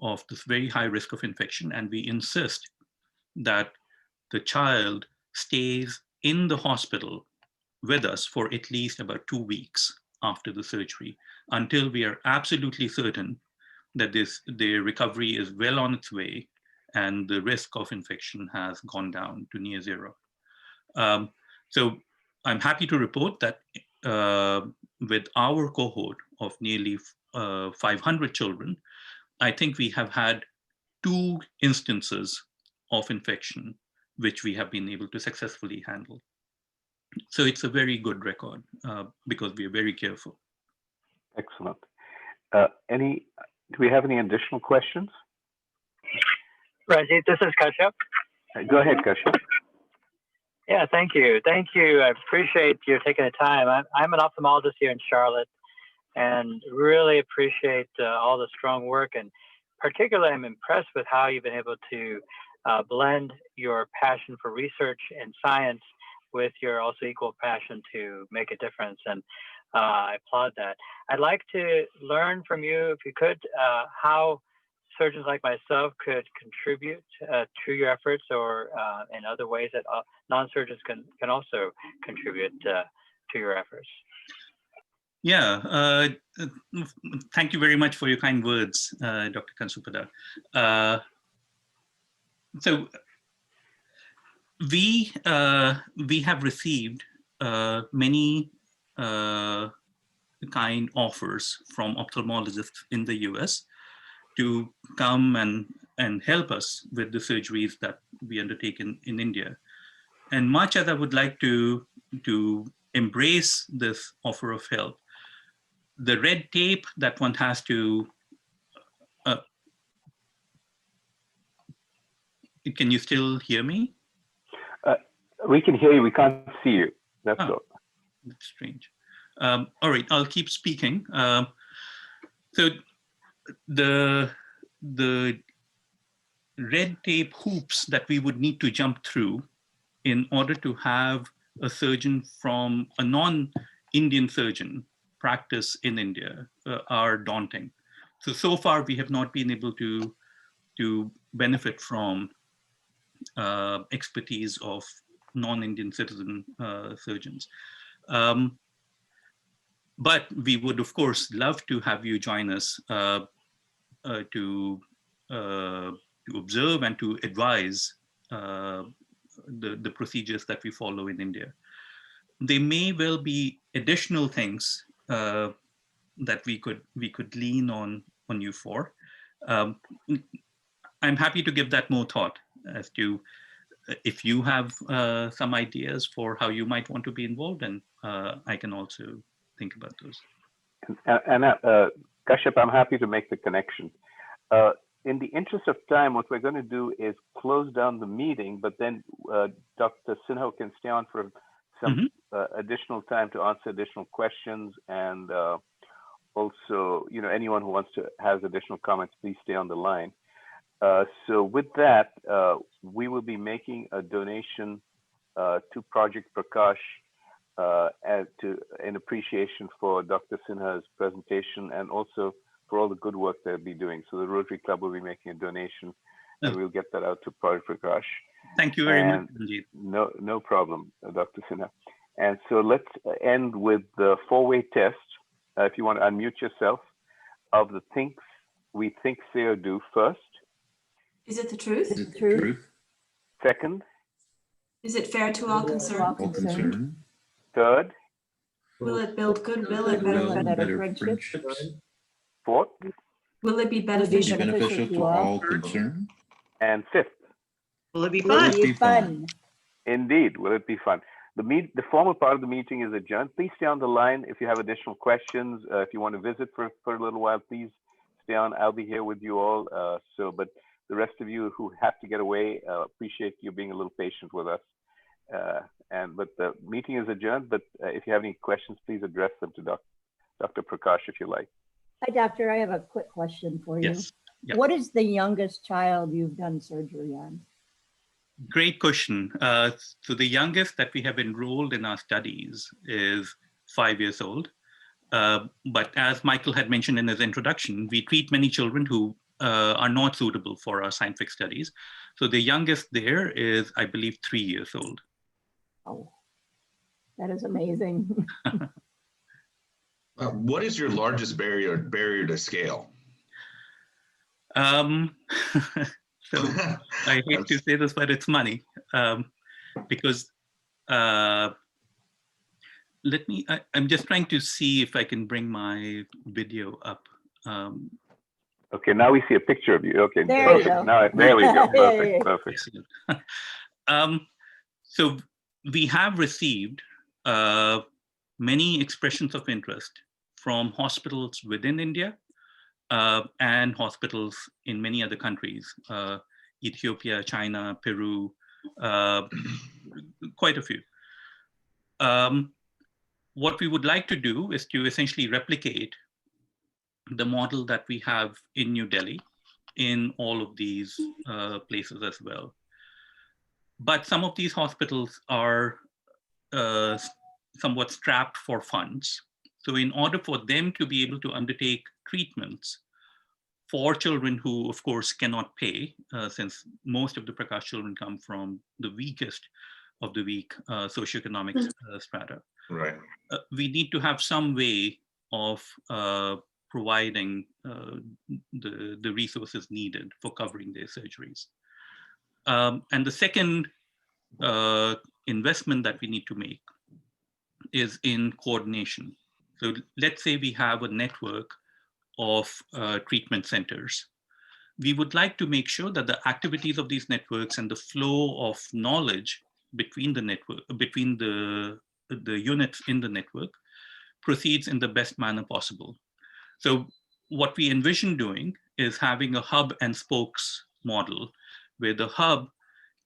of this very high risk of infection, and we insist that the child stays in the hospital with us for at least about 2 weeks after the surgery, until we are absolutely certain that their recovery is well on its way and the risk of infection has gone down to near zero. So I'm happy to report that with our cohort of nearly 500 children, I think we have had 2 instances of infection which we have been able to successfully handle. So it's a very good record because we are very careful. Excellent. Do we have any additional questions? Ranjit, this is Kashyap. Go ahead, Kashyap. Yeah, thank you. Thank you. I appreciate you taking the time. I'm an ophthalmologist here in Charlotte and really appreciate all the strong work. And particularly, I'm impressed with how you've been able to blend your passion for research and science with your also equal passion to make a difference. And I applaud that. I'd like to learn from you, if you could, how surgeons like myself could contribute to your efforts, or in other ways that non-surgeons can also contribute to your efforts. Yeah, thank you very much for your kind words, Dr. Kansupada. So we have received many kind offers from ophthalmologists in the US to come and help us with the surgeries that we undertake in India. And much as I would like to embrace this offer of help, the red tape that one has to, can you still hear me? We can hear you, we can't see you. That's all. That's strange. All right, I'll keep speaking. So the red tape hoops that we would need to jump through in order to have a surgeon from a non-Indian surgeon practice in India are daunting. So far we have not been able to benefit from expertise of non-Indian citizen surgeons. But we would, of course, love to have you join us to observe and to advise the procedures that we follow in India. There may well be additional things that we could lean on you for. I'm happy to give that more thought as to if you have some ideas for how you might want to be involved, and I can also think about those. And Kashyap, I'm happy to make the connection. In the interest of time, what we're going to do is close down the meeting, but then Dr. Sinha can stay on for some additional time to answer additional questions, and also, anyone who wants to has additional comments, please stay on the line. So with that, we will be making a donation to Project Prakash in appreciation for Dr. Sinha's presentation and also for all the good work they'll be doing. So the Rotary Club will be making a donation, and we'll get that out to Project Prakash. Thank you very much, indeed. No problem, Dr. Sinha. And so let's end with the four-way test. If you want to unmute yourself, of the things we think, say, or do. First. Is it the truth? Is it the truth? Second. Is it fair to all concerned? All concerned. Third. Will it build goodwill and Better friendships. Fourth. Will it be Be beneficial? beneficial to all concerned. And fifth. Will it be Will fun? it be fun? Indeed, will it be fun? The formal part of the meeting is adjourned. Please stay on the line if you have additional questions. If you want to visit for a little while, please stay on. I'll be here with you all. But the rest of you who have to get away, appreciate you being a little patient with us. But the meeting is adjourned. But if you have any questions, please address them to Dr. Prakash if you like. Hi, doctor. I have a quick question for you. Yes. Yep. What is the youngest child you've done surgery on? Great question. So the youngest that we have enrolled in our studies is 5 years old. But as Michael had mentioned in his introduction, we treat many children who are not suitable for our scientific studies. So the youngest there is, I believe, 3 years old. Oh, that is amazing. What is your largest barrier to scale? So I hate to say this, but it's money, because I'm just trying to see if I can bring my video up. Okay, now we see a picture of you. Okay, There perfect. you go. Now, there we go. Yeah. Perfect. So we have received many expressions of interest from hospitals within India and hospitals in many other countries, Ethiopia, China, Peru, quite a few. What we would like to do is to essentially replicate the model that we have in New Delhi in all of these places as well. But some of these hospitals are somewhat strapped for funds. So in order for them to be able to undertake treatments for children who, of course, cannot pay, since most of the Prakash children come from the weakest of the weak socioeconomic strata. Right. We need to have some way of providing the resources needed for covering their surgeries. And the second investment that we need to make is in coordination. So let's say we have a network of treatment centers. We would like to make sure that the activities of these networks and the flow of knowledge between the network, between the units in the network, proceeds in the best manner possible. So what we envision doing is having a hub and spokes model, where the hub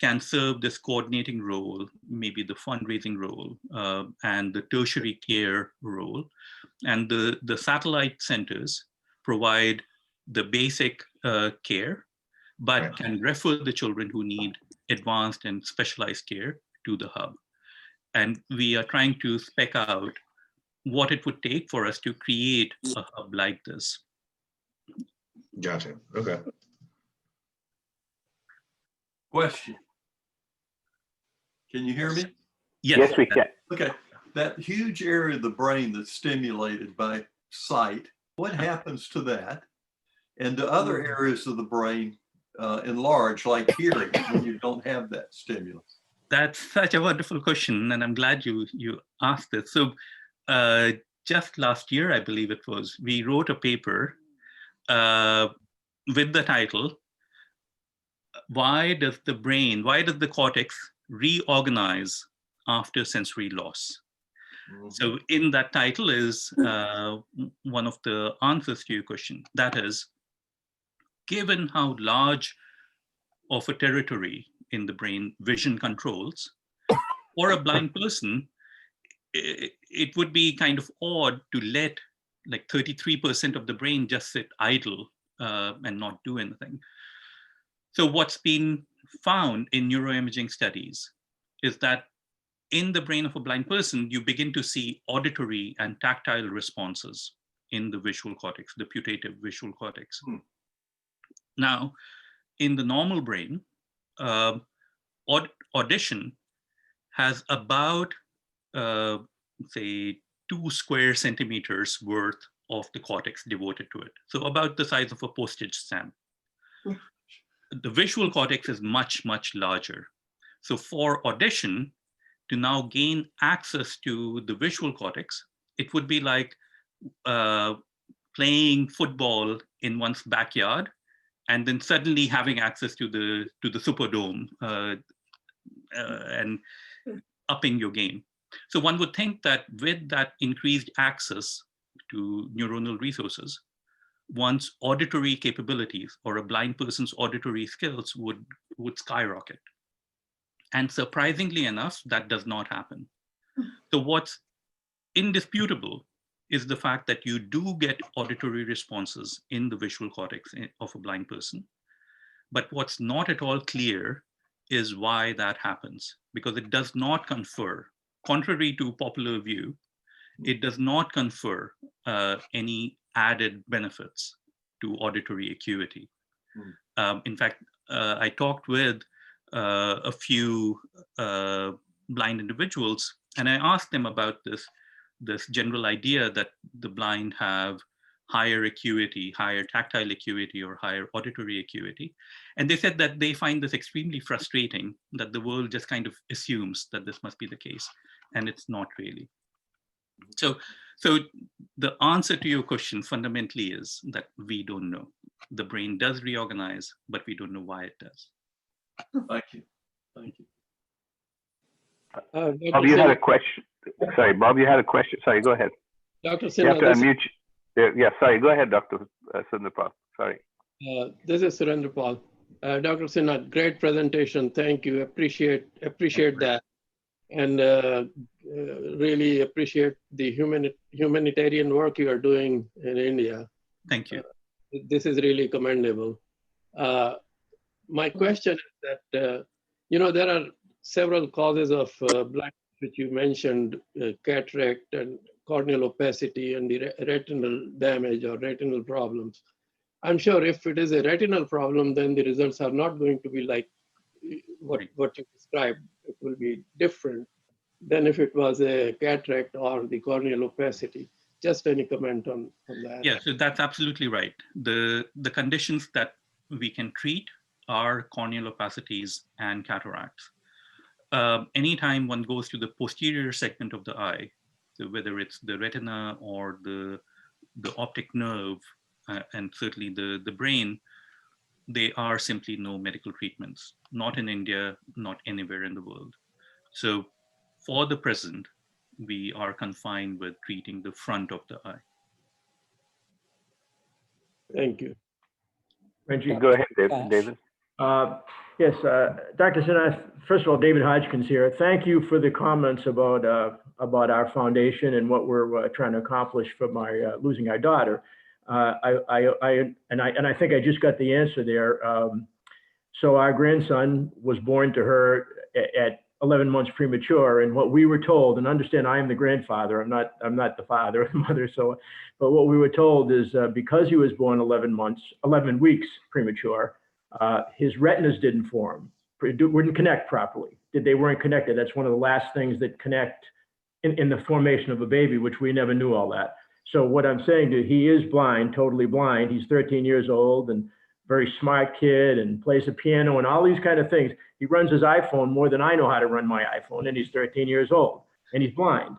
can serve this coordinating role, maybe the fundraising role, and the tertiary care role. And the satellite centers provide the basic care, but Right. can refer the children who need advanced and specialized care to the hub. And we are trying to spec out what it would take for us to create a hub like this. Gotcha. Okay. Question. Can you hear me? Yes, Yes, we can. Okay. That huge area of the brain that's stimulated by sight, what happens to that? And do other areas of the brain enlarge, like hearing, when you don't have that stimulus? That's such a wonderful question, and I'm glad you asked this. So just last year, I believe it was, we wrote a paper with the title, why does the cortex reorganize after sensory loss? Mm-hmm. So in that title is one of the answers to your question. That is, given how large of a territory in the brain vision controls, for a blind person, it would be kind of odd to let like 33% of the brain just sit idle and not do anything. So what's been found in neuroimaging studies is that in the brain of a blind person, you begin to see auditory and tactile responses in the visual cortex, the putative visual cortex. Now, in the normal brain, audition has about, say, 2 square centimeters worth of the cortex devoted to it. So about the size of a postage stamp. The visual cortex is much, much larger. So for audition to now gain access to the visual cortex, it would be like playing football in one's backyard and then suddenly having access to the Superdome and upping your game. So one would think that with that increased access to neuronal resources, one's auditory capabilities or a blind person's auditory skills would skyrocket. And surprisingly enough, that does not happen. So what's indisputable is the fact that you do get auditory responses in the visual cortex of a blind person. But what's not at all clear is why that happens, because it does not confer, contrary to popular view, it does not confer any added benefits to auditory acuity. In fact, I talked with a few blind individuals, and I asked them about this general idea that the blind have higher acuity, higher tactile acuity, or higher auditory acuity. And they said that they find this extremely frustrating, that the world just kind of assumes that this must be the case, and it's not really. So the answer to your question fundamentally is that we don't know. The brain does reorganize, but we don't know why it does. Thank you. Thank you. Bob, you had a question. Sorry, Bob, you had a question. Sorry, go ahead. Dr. You have to Sinha, unmute. Yeah, sorry, go ahead, Dr. Sundarpal. Sorry. this is Surendrapal. Dr. Sinha, great presentation. Thank you. Appreciate that. And really appreciate the humanitarian work you are doing in India. Thank you. This is really commendable. My question is that, there are several causes of blindness, which you mentioned, cataract and corneal opacity and the retinal damage or retinal problems. I'm sure if it is a retinal problem, then the results are not going to be like what you described. It will be different than if it was a cataract or the corneal opacity. Just any comment on that? Yeah, so that's absolutely right. The conditions that we can treat are corneal opacities and cataracts. Anytime one goes to the posterior segment of the eye, so whether it's the retina or the optic nerve, and certainly the brain, there are simply no medical treatments, not in India, not anywhere in the world. So for the present, we are confined with treating the front of the eye. Thank you. Go ahead, David. Yes, Dr. Sinha, first of all, David Hodgkins here. Thank you for the comments about our foundation and what we're trying to accomplish from our losing our daughter. I think I just got the answer there. So our grandson was born to her at 11 months premature. And what we were told, and understand I am the grandfather, I'm not the father or the mother. So, but what we were told is because he was born 11 weeks premature, his retinas didn't form, wouldn't connect properly. They weren't connected. That's one of the last things that connect in the formation of a baby, which we never knew all that. So what I'm saying to you, he is blind, totally blind. He's 13 years old and very smart kid and plays the piano and all these kind of things. He runs his iPhone more than I know how to run my iPhone, and he's 13 years old and he's blind.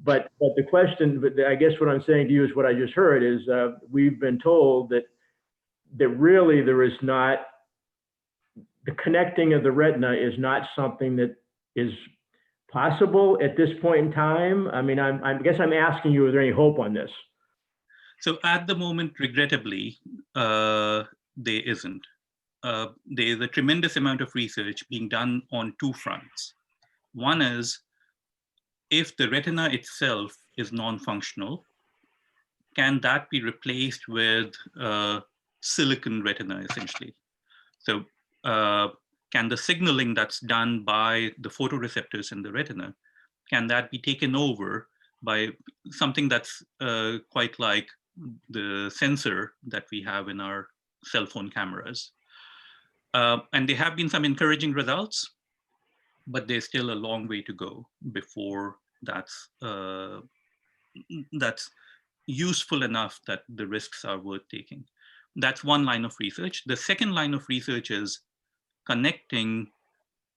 But the question, I guess what I'm saying to you is what I just heard is we've been told that really there is not, the connecting of the retina is not something that is possible at this point in time. I mean, I guess I'm asking you, is there any hope on this? So at the moment, regrettably, there isn't. There is a tremendous amount of research being done on two fronts. One is, if the retina itself is non-functional, can that be replaced with silicon retina, essentially? So can the signaling that's done by the photoreceptors in the retina, can that be taken over by something that's quite like the sensor that we have in our cell phone cameras? And there have been some encouraging results, but there's still a long way to go before that's useful enough that the risks are worth taking. That's one line of research. The second line of research is connecting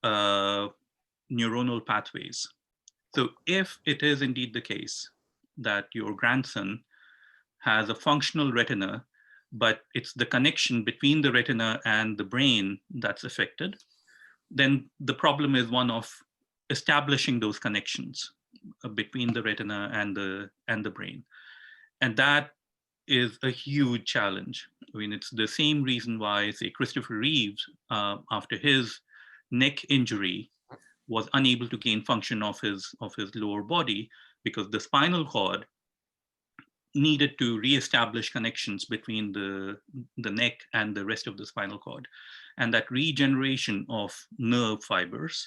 neuronal pathways. So if it is indeed the case that your grandson has a functional retina, but it's the connection between the retina and the brain that's affected, then the problem is one of establishing those connections between the retina and the brain. And that is a huge challenge. I mean, it's the same reason why, say, Christopher Reeves, after his neck injury, was unable to gain function of his lower body because the spinal cord needed to reestablish connections between the neck and the rest of the spinal cord. And that regeneration of nerve fibers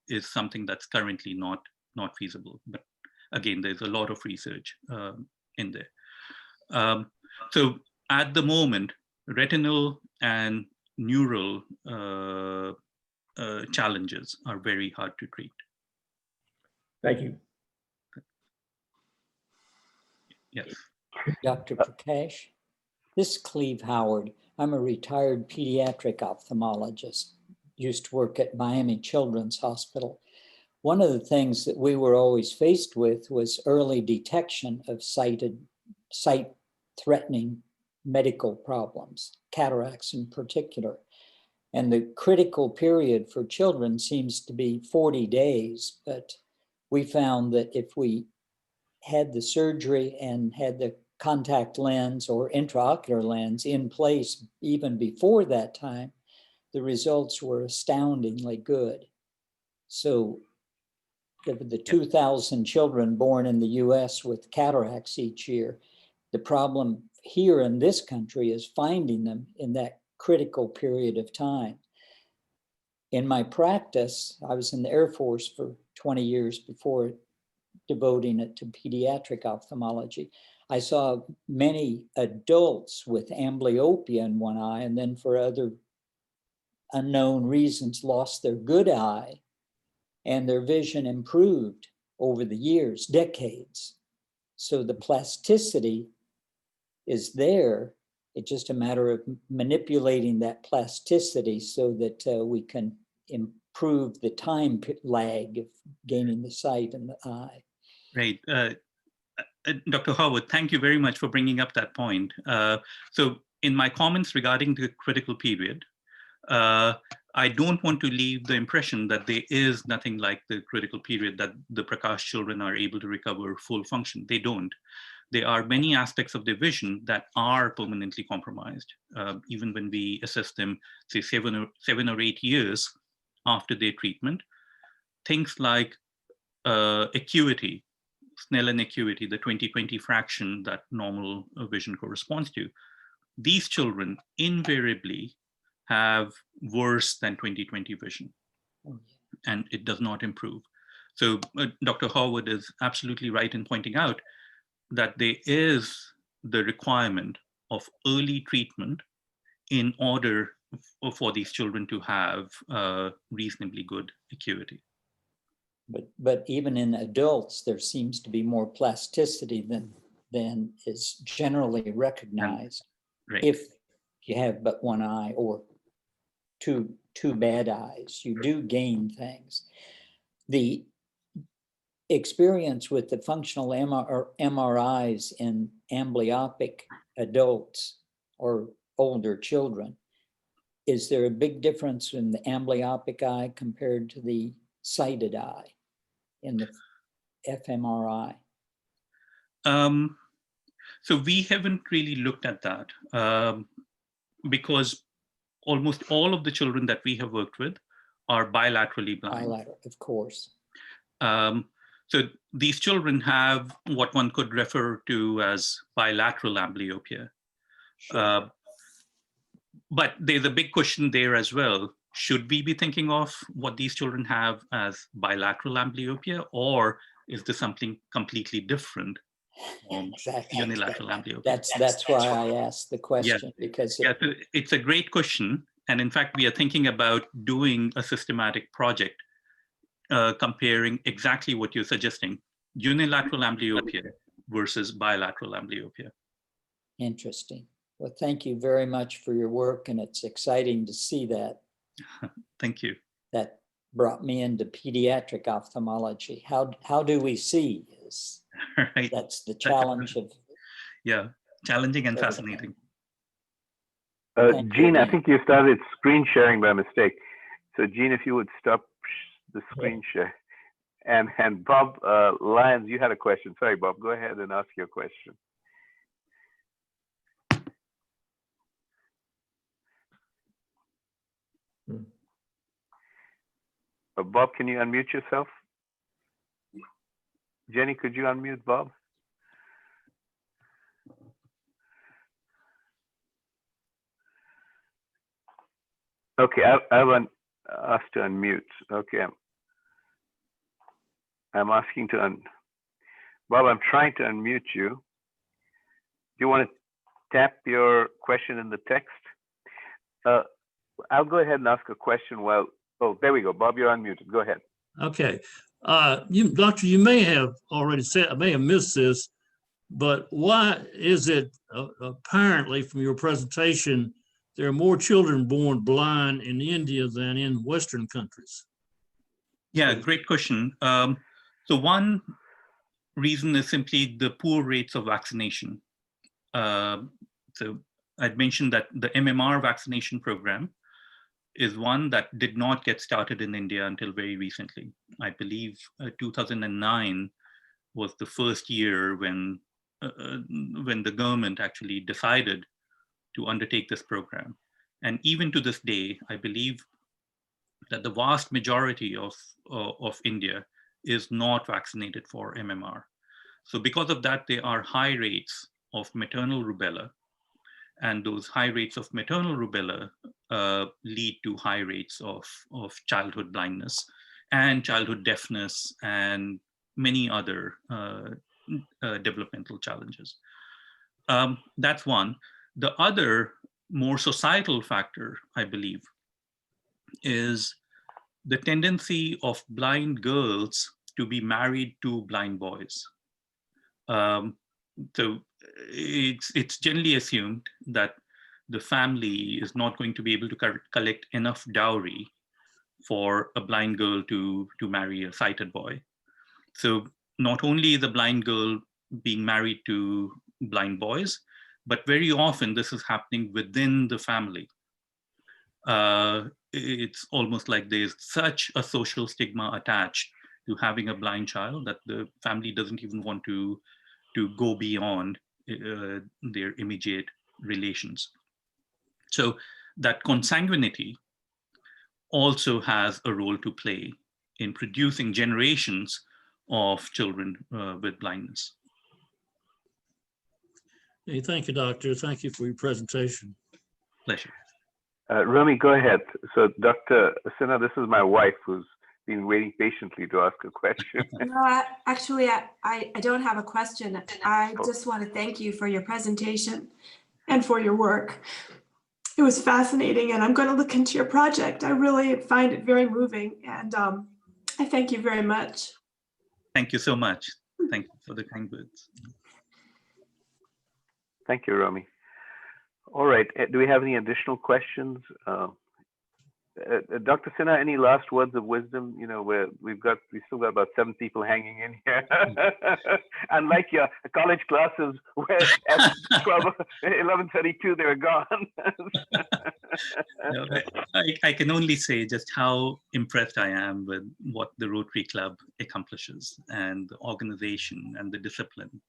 is something that's currently not feasible. But again, there's a lot of research in there. So at the moment, retinal and neural challenges are very hard to treat. Thank you. Yes. Dr. Prakash, this is Cleve Howard. I'm a retired pediatric ophthalmologist, used to work at Miami Children's Hospital. One of the things that we were always faced with was early detection of sight-threatening medical problems, cataracts in particular. And the critical period for children seems to be 40 days, but we found that if we had the surgery and had the contact lens or intraocular lens in place even before that time, the results were astoundingly good. So the 2,000 children born in the US with cataracts each year, the problem here in this country is finding them in that critical period of time. In my practice, I was in the Air Force for 20 years before devoting it to pediatric ophthalmology. I saw many adults with amblyopia in one eye and then for other unknown reasons lost their good eye, and their vision improved over the years, decades. So the plasticity is there. It's just a matter of manipulating that plasticity so that we can improve the time lag of gaining the sight in the eye. Right. Dr. Howard, thank you very much for bringing up that point. So in my comments regarding the critical period, I don't want to leave the impression that there is nothing like the critical period, that the Prakash children are able to recover full function. They don't. There are many aspects of their vision that are permanently compromised, even when we assess them, say, 7 or 8 years after their treatment. Things like acuity, Snellen acuity, the 20/20 fraction that normal vision corresponds to. These children invariably have worse than 20/20 vision, and it does not improve. So Dr. Howard is absolutely right in pointing out that there is the requirement of early treatment in order for these children to have reasonably good acuity. But even in adults, there seems to be more plasticity than is generally recognized. Right. If you have but one eye or two bad eyes, you do gain things. The experience with the functional MRIs in amblyopic adults or older children, is there a big difference in the amblyopic eye compared to the sighted eye in the fMRI? So we haven't really looked at that because almost all of the children that we have worked with are bilaterally blind. Bilateral, of course. So these children have what one could refer to as bilateral amblyopia. Sure. But there's a big question there as well. Should we be thinking of what these children have as bilateral amblyopia, or is this something completely different from Exactly. unilateral amblyopia? That's why I asked the question, because so it's a great question. And in fact, we are thinking about doing a systematic project comparing exactly what you're suggesting, unilateral amblyopia versus bilateral amblyopia. Interesting. Well, thank you very much for your work, and it's exciting to see that. Thank you. That brought me into pediatric ophthalmology. How do we see? Right. That's the challenge of. Yeah, challenging and fascinating. Gene, I think you started screen sharing by mistake. So Gene, if you would stop the screen share. And Bob Lyons, you had a question. Sorry, Bob, go ahead and ask your question. Bob, can you unmute yourself? Jenny, could you unmute Bob? Okay, I've asked to unmute. Okay, I'm asking to Bob, I'm trying to unmute you. Do you want to tap your question in the text? I'll go ahead and ask a question while, oh, there we go. Bob, you're unmuted. Go ahead. Okay. Doctor, you may have already said, I may have missed this, but why is it apparently from your presentation, there are more children born blind in India than in Western countries? Yeah, great question. So one reason is simply the poor rates of vaccination. So I'd mentioned that the MMR vaccination program is one that did not get started in India until very recently. I believe 2009 was the first year when the government actually decided to undertake this program. And even to this day, I believe that the vast majority of India is not vaccinated for MMR. So because of that, there are high rates of maternal rubella, and those high rates of maternal rubella lead to high rates of childhood blindness and childhood deafness and many other developmental challenges. That's one. The other more societal factor, I believe, is the tendency of blind girls to be married to blind boys. So it's generally assumed that the family is not going to be able to collect enough dowry for a blind girl to marry a sighted boy. So not only is the blind girl being married to blind boys, but very often this is happening within the family. It's almost like there's such a social stigma attached to having a blind child that the family doesn't even want to go beyond their immediate relations. So that consanguinity also has a role to play in producing generations of children with blindness. Hey, thank you, Doctor. Thank you for your presentation. Pleasure. Rami, go ahead. So Dr. Sinha, this is my wife who's been waiting patiently to ask a question. No, I don't have a question. I just want to thank you for your presentation and for your work. It was fascinating, and I'm going to look into your project. I really find it very moving, and I thank you very much. Thank you so much. Thank you for the kind words. Thank you, Rami. All right. Do we have any additional questions? Dr. Sinha, any last words of wisdom? You know, where we still got about 7 people hanging in here. Unlike your college classes where at 11:32 they were gone. No, I can only say just how impressed I am with what the Rotary Club accomplishes and the organization and the discipline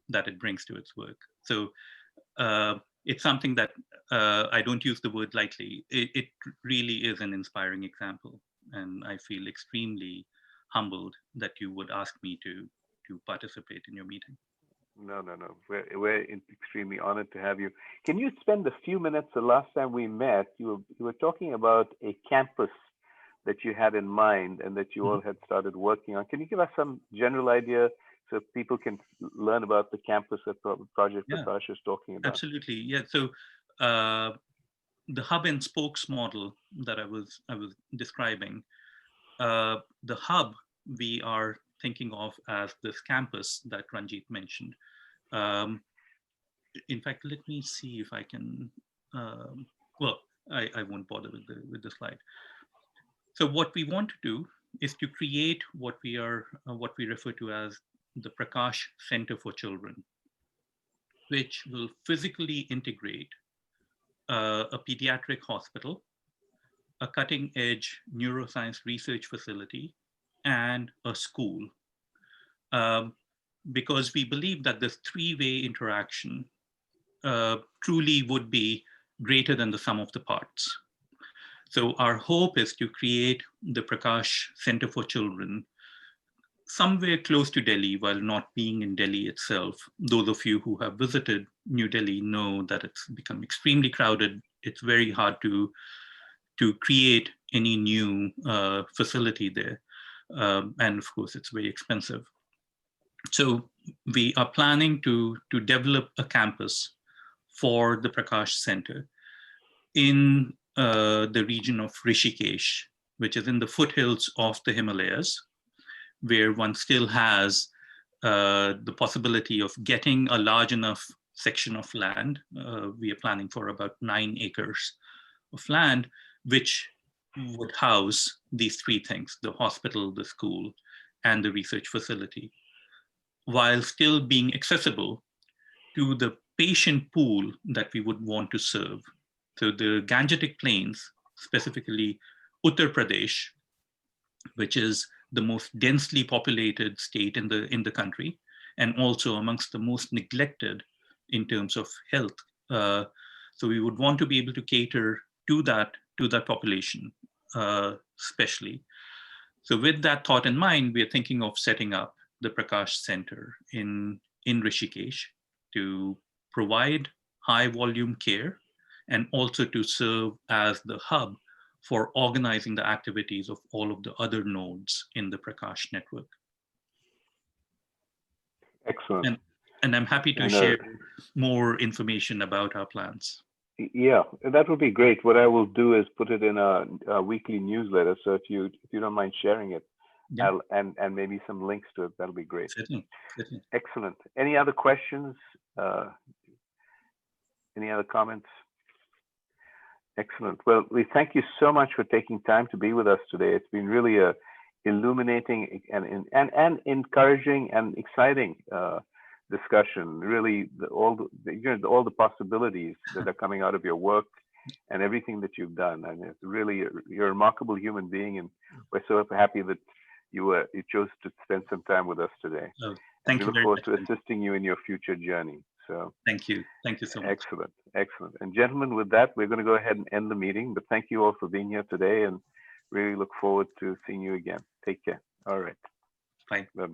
that it brings to its work. So it's something that I don't use the word lightly. It really is an inspiring example. And I feel extremely humbled that you would ask me to participate in your meeting. No. We're extremely honored to have you. Can you spend a few minutes, the last time we met, you were talking about a campus that you had in mind and that you all had started working on. Can you give us some general idea so people can learn about the campus that Project Prakash is talking about? Absolutely, yeah. So the hub and spokes model that I was describing, the hub we are thinking of as this campus that Ranjit mentioned. In fact, let me see if I can. Well, I won't bother with the slide. So what we want to do is to create what we refer to as the Prakash Center for Children, which will physically integrate a pediatric hospital, a cutting-edge neuroscience research facility, and a school. Because we believe that this 3-way interaction truly would be greater than the sum of the parts. So our hope is to create the Prakash Center for Children somewhere close to Delhi while not being in Delhi itself. Those of you who have visited New Delhi know that it's become extremely crowded. It's very hard to create any new facility there. And of course, it's very expensive. So we are planning to develop a campus for the Prakash Center in the region of Rishikesh, which is in the foothills of the Himalayas, where one still has the possibility of getting a large enough section of land. We are planning for about 9 acres of land, which would house these 3 things: the hospital, the school, and the research facility, while still being accessible to the patient pool that we would want to serve. So the Gangetic Plains, specifically Uttar Pradesh, which is the most densely populated state in the country, and also amongst the most neglected in terms of health. So we would want to be able to cater to that population, especially. So with that thought in mind, we are thinking of setting up the Prakash Center in Rishikesh to provide high volume care and also to serve as the hub for organizing the activities of all of the other nodes in the Prakash network. Excellent. And I'm happy to share more information about our plans. Yeah, that would be great. What I will do is put it in a weekly newsletter. So if you don't mind sharing it, and maybe some links to it, that'll be great. Certainly. Excellent. Any other questions? Any other comments? Excellent. Well, we thank you so much for taking time to be with us today. It's been really a illuminating and encouraging and exciting discussion. Really, all the possibilities that are coming out of your work and everything that you've done. And it's really, you're a remarkable human being, and we're so happy that you chose to spend some time with us today. Oh, thank you very much. We look forward to assisting you in your future journey. So thank you so much. Excellent. And gentlemen, with that, we're going to go ahead and end the meeting. But thank you all for being here today, and really look forward to seeing you again. Take care. All right. Bye. Bye-bye.